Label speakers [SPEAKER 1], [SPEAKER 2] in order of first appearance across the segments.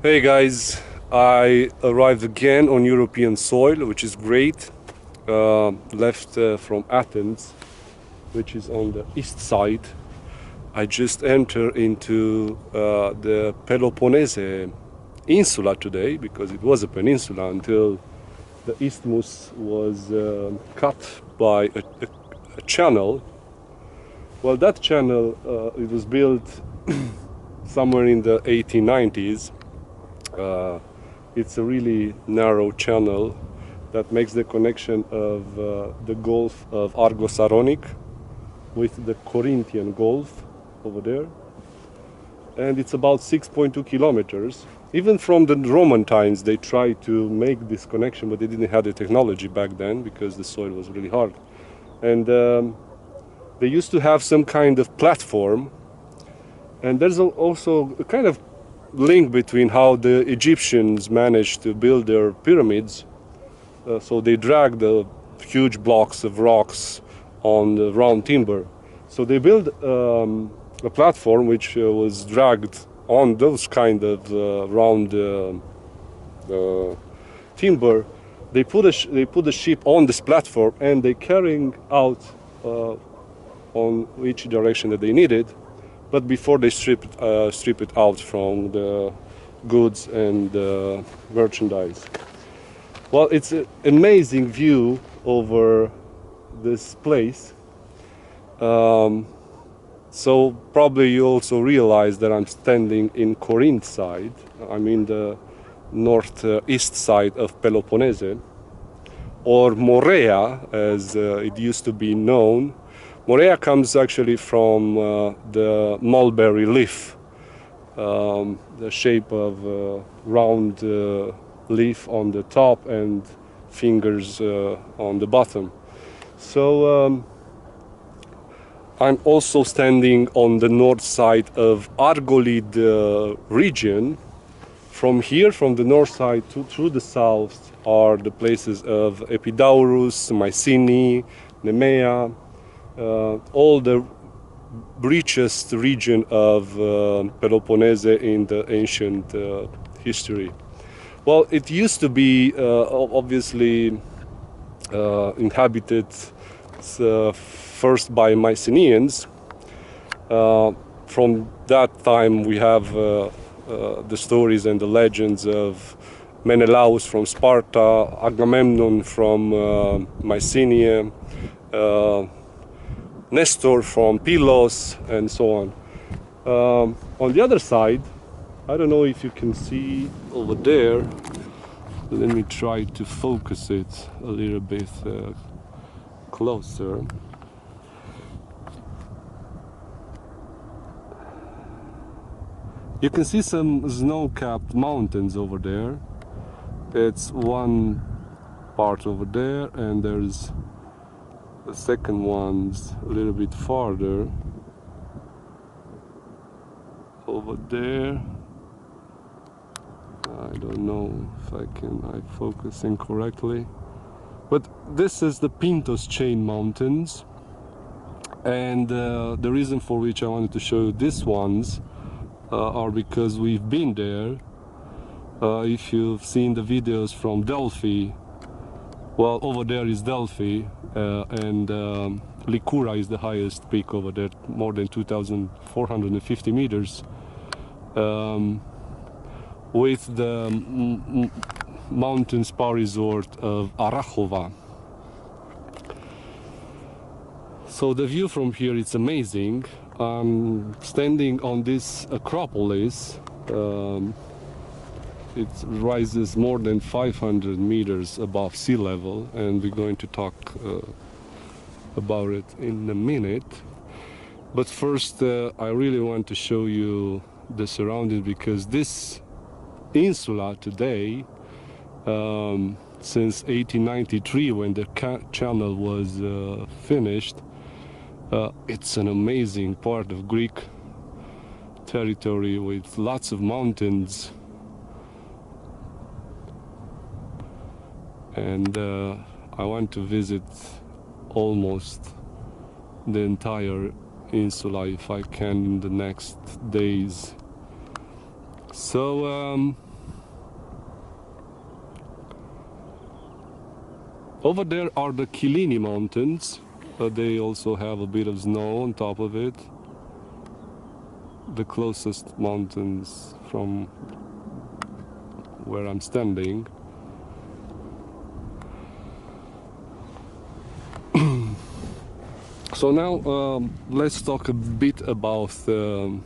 [SPEAKER 1] Hey guys, I arrived again on European soil, which is great. Left from Athens, which is on the east side. I just entered into the Peloponnese insula today because it was a peninsula until the isthmus was cut by a channel. Well, that channel it was built somewhere in the 1890s. It's a really narrow channel that makes the connection of the Gulf of Argo-Saronic with the Corinthian Gulf over there. And it's about 6.2 kilometers. Even from the Roman times, they tried to make this connection, but they didn't have the technology back then because the soil was really hard. And they used to have some kind of platform. And there's also a kind of link between how the Egyptians managed to build their pyramids. So they dragged the huge blocks of rocks on the round timber. So they built a platform which was dragged on those kind of round timber. They put the ship on this platform and they carrying out on which direction that they needed. But before they strip it out from the goods and merchandise. Well, it's an amazing view over this place. So probably you also realize that I'm standing in Corinth side. I'm in the northeast side of Peloponnese, or Morea as it used to be known. Morea comes actually from the mulberry leaf, the shape of a round leaf on the top and fingers on the bottom. So I'm also standing on the north side of Argolid region. From here, from the north side through the south, are the places of Epidaurus, Mycenae, Nemea, all the richest region of Peloponnese in the ancient history. Well, it used to be obviously inhabited first by Mycenaeans. From that time we have the stories and the legends of Menelaus from Sparta, Agamemnon from Mycenae, Nestor from Pylos, and so on. On the other side, I don't know if you can see over there. Let me try to focus it a little bit closer. You can see some snow-capped mountains over there. It's one part over there, and there's the second one's a little bit farther over there. I don't know if I'm focusing correctly, but this is the Pintos Chain Mountains, and the reason for which I wanted to show you these ones are because we've been there. If you've seen the videos from Delphi, well, over there is Delphi, and Lycura is the highest peak over there, more than 2,450 meters, with the mountain spa resort of Arachova. So the view from here is amazing. I'm standing on this acropolis. It rises more than 500 meters above sea level, and we're going to talk about it in a minute. But first, I really want to show you the surroundings, because this insula today, since 1893, when the channel was finished, it's an amazing part of Greek territory with lots of mountains. And I want to visit almost the entire insula if I can in the next days. So Over there are the Kyllini Mountains. They also have a bit of snow on top of it. The closest mountains from where I'm standing. So now let's talk a bit about the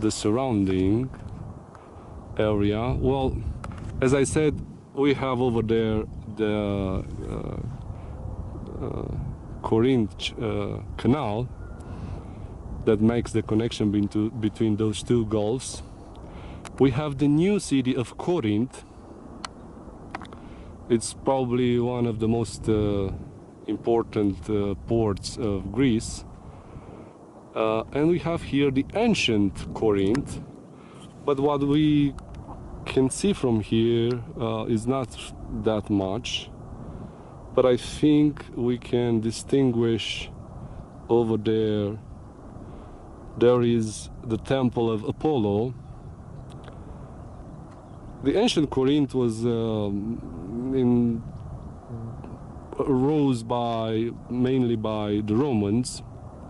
[SPEAKER 1] surrounding area. Well, as I said, we have over there the Corinth canal that makes the connection between those two gulfs. We have the new city of Corinth. It's probably one of the most important ports of Greece. And we have here the ancient Corinth. But what we can see from here is not that much. But I think we can distinguish over there. There is the temple of Apollo. The ancient Corinth was rose mainly by the Romans.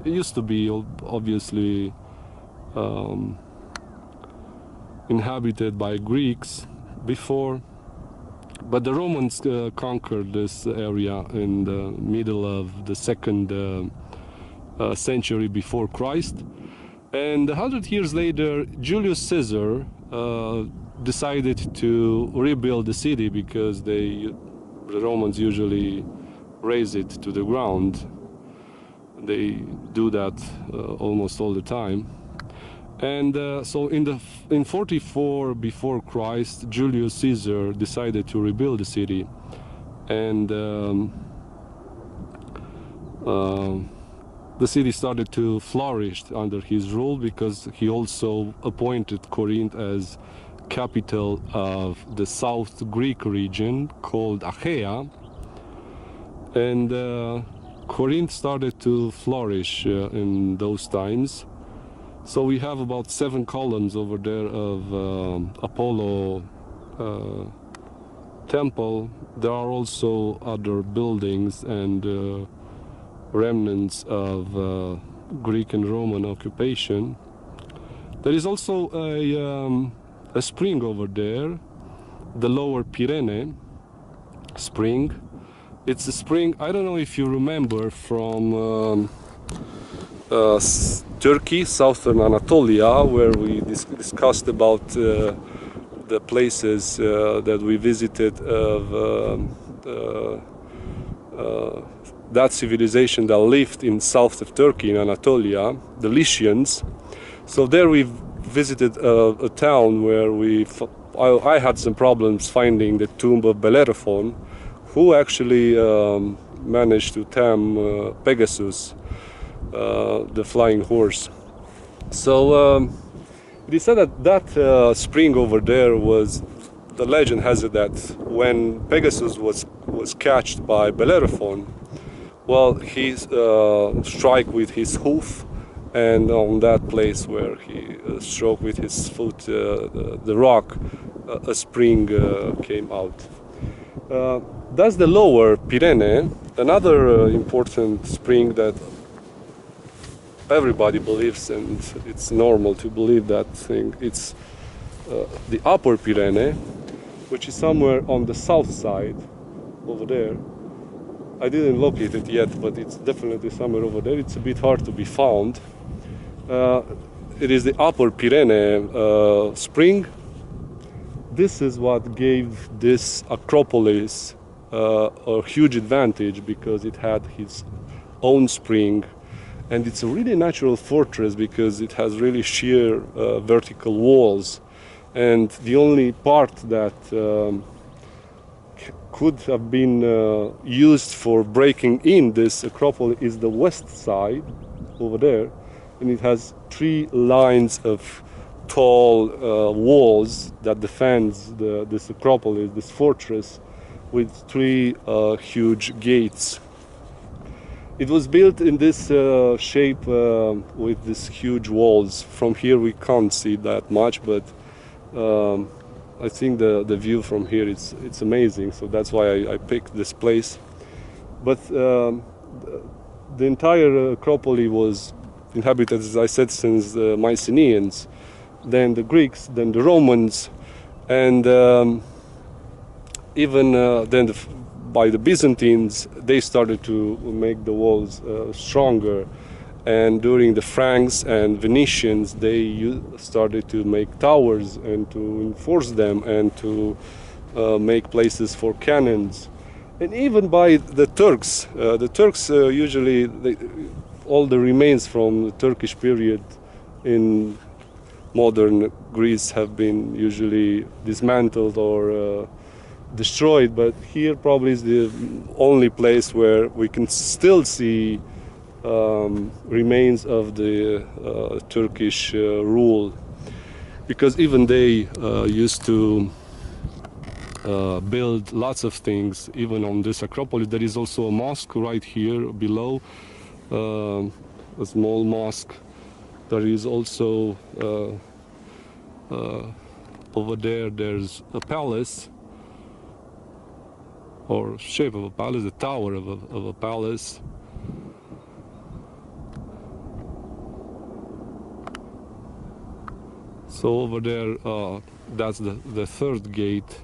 [SPEAKER 1] It used to be obviously inhabited by Greeks before, but the Romans conquered this area in the middle of the second century before Christ. And 100 years later, Julius Caesar decided to rebuild the city because the Romans usually raze it to the ground. They do that almost all the time. And so in 44 before Christ, Julius Caesar decided to rebuild the city, and the city started to flourish under his rule because he also appointed Corinth as capital of the South Greek region called Achaea, and Corinth started to flourish in those times. So we have about 7 columns over there of Apollo temple. There are also other buildings and remnants of Greek and Roman occupation. There is also a spring over there, the Lower Pyrenees spring. It's a spring, I don't know if you remember, from Turkey, southern Anatolia, where we discussed about the places that we visited of that civilization that lived in south of Turkey, in Anatolia, the Lycians. So there we visited a town where I had some problems finding the tomb of Bellerophon, who actually managed to tame Pegasus, the flying horse. So it is said that spring over there was, the legend has it that when Pegasus was catched by Bellerophon, well, he struck with his hoof, and on that place where he struck with his foot the rock, a spring came out. That's the Lower Pyrenees. Another important spring that everybody believes, and it's normal to believe that thing, it's the Upper Pyrenees, which is somewhere on the south side over there. I didn't locate it yet, but it's definitely somewhere over there. It's a bit hard to be found. It is the Upper Pyrenees spring. This is what gave this acropolis a huge advantage, because it had its own spring, and it's a really natural fortress because it has really sheer vertical walls, and the only part that could have been used for breaking in this acropolis is the west side over there, and it has 3 lines of tall walls that defends this acropolis, this fortress, with 3 huge gates. It was built in this shape with these huge walls. From here we can't see that much, but I think the view from here it's amazing. So that's why I picked this place. But the entire Acropolis was inhabited, as I said, since the Mycenaeans, then the Greeks, then the Romans, and even then by the Byzantines. They started to make the walls stronger, and during the Franks and Venetians they started to make towers and to enforce them and to make places for cannons. And even by the Turks usually all the remains from the Turkish period in modern Greece have been usually dismantled or destroyed, but here probably is the only place where we can still see remains of the Turkish rule, because even they used to build lots of things. Even on this Acropolis there is also a mosque right here below, a small mosque. There is also over there's a palace, or shape of a palace, the tower of a palace. So over there, that's the third gate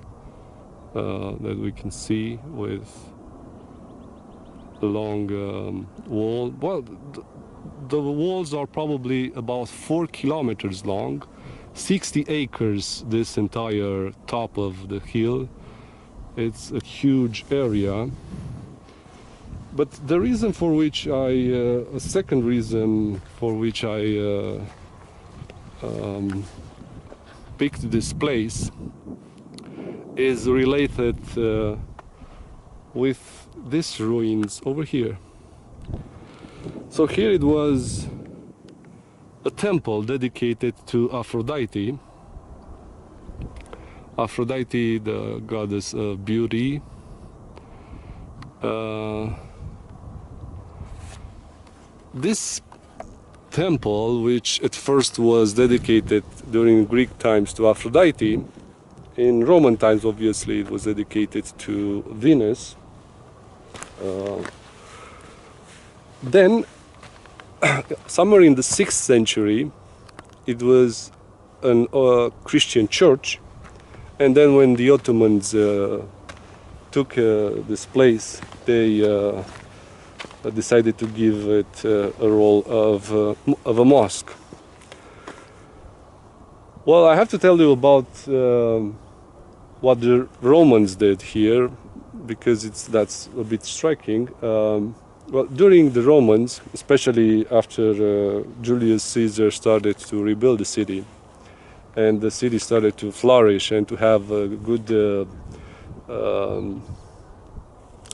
[SPEAKER 1] that we can see with a long wall. Well, the walls are probably about 4 kilometers long, 60 acres, this entire top of the hill. It's a huge area. But the reason for which a second reason for which I picked this place is related with these ruins over here. So here it was a temple dedicated to Aphrodite. Aphrodite, the goddess of beauty. This temple, which at first was dedicated during Greek times to Aphrodite, in Roman times obviously it was dedicated to Venus. Then, somewhere in the 6th century, it was a Christian church. And then when the Ottomans took this place, they decided to give it a role of a mosque. Well, I have to tell you about what the Romans did here, because that's a bit striking. Well, during the Romans, especially after Julius Caesar started to rebuild the city, and the city started to flourish and to have a good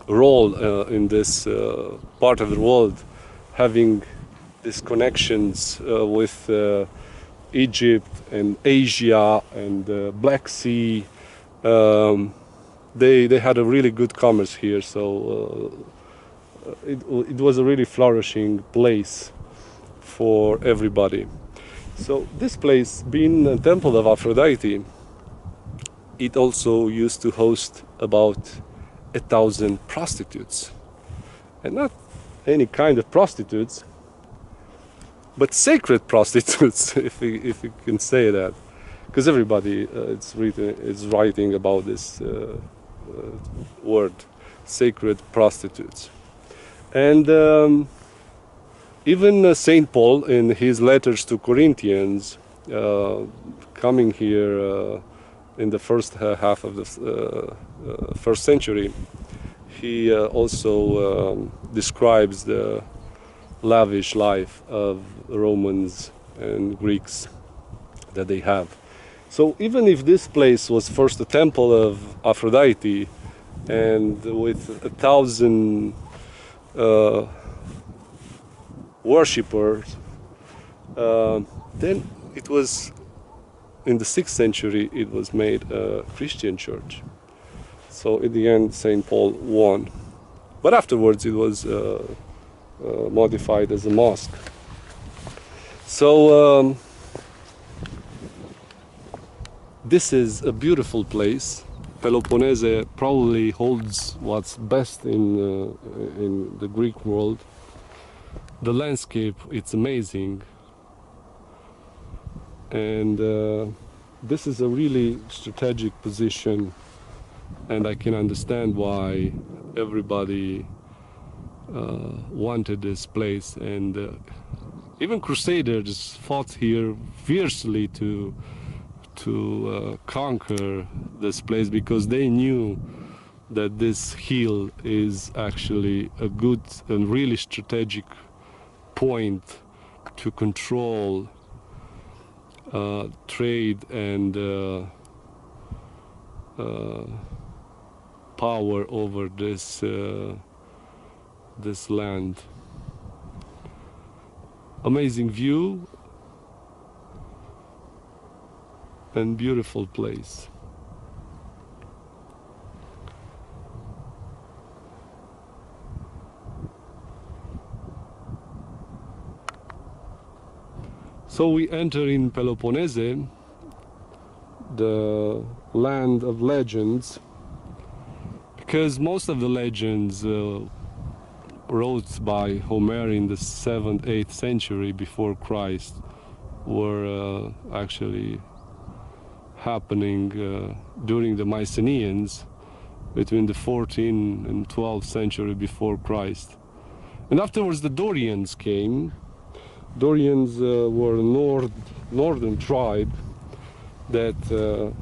[SPEAKER 1] role in this part of the world, having these connections with Egypt and Asia and Black Sea. They had a really good commerce here, so it was a really flourishing place for everybody. So this place, being a temple of Aphrodite, it also used to host about 1,000 prostitutes. And not any kind of prostitutes, but sacred prostitutes, if you can say that. Because everybody is writing about this word, sacred prostitutes. And even St. Paul, in his letters to Corinthians, coming here in the first half of the first century, he also describes the lavish life of Romans and Greeks that they have. So even if this place was first a temple of Aphrodite, and with 1,000 worshippers, then it was, in the 6th century, it was made a Christian church. So in the end, St. Paul won. But afterwards it was modified as a mosque. So This is a beautiful place. Peloponnese probably holds what's best in the Greek world. The landscape, it's amazing, and this is a really strategic position, and I can understand why everybody wanted this place, and even Crusaders fought here fiercely to conquer this place, because they knew that this hill is actually a good and really strategic point to control trade and power over this land. Amazing view and beautiful place. So we enter in Peloponnese, the land of legends, because most of the legends wrote by Homer in the 7th, 8th century before Christ were actually happening during the Mycenaeans, between the 14th and 12th century before Christ. And afterwards the Dorians came. Dorians were a northern tribe that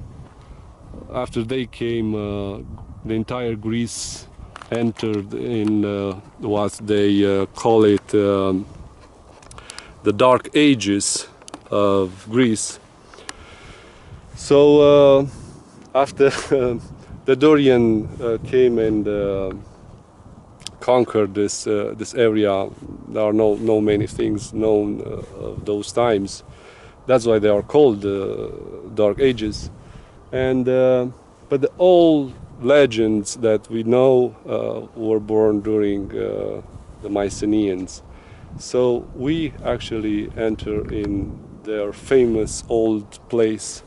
[SPEAKER 1] after they came, the entire Greece entered in what they call it the Dark Ages of Greece. So after the Dorian came and conquered this area, there are no many things known of those times. That's why they are called Dark Ages. And but all legends that we know were born during the Mycenaeans. So we actually enter in their famous old place,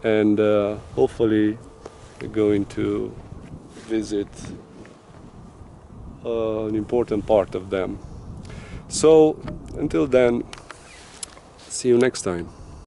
[SPEAKER 1] and hopefully we're going to visit an important part of them. So until then, see you next time.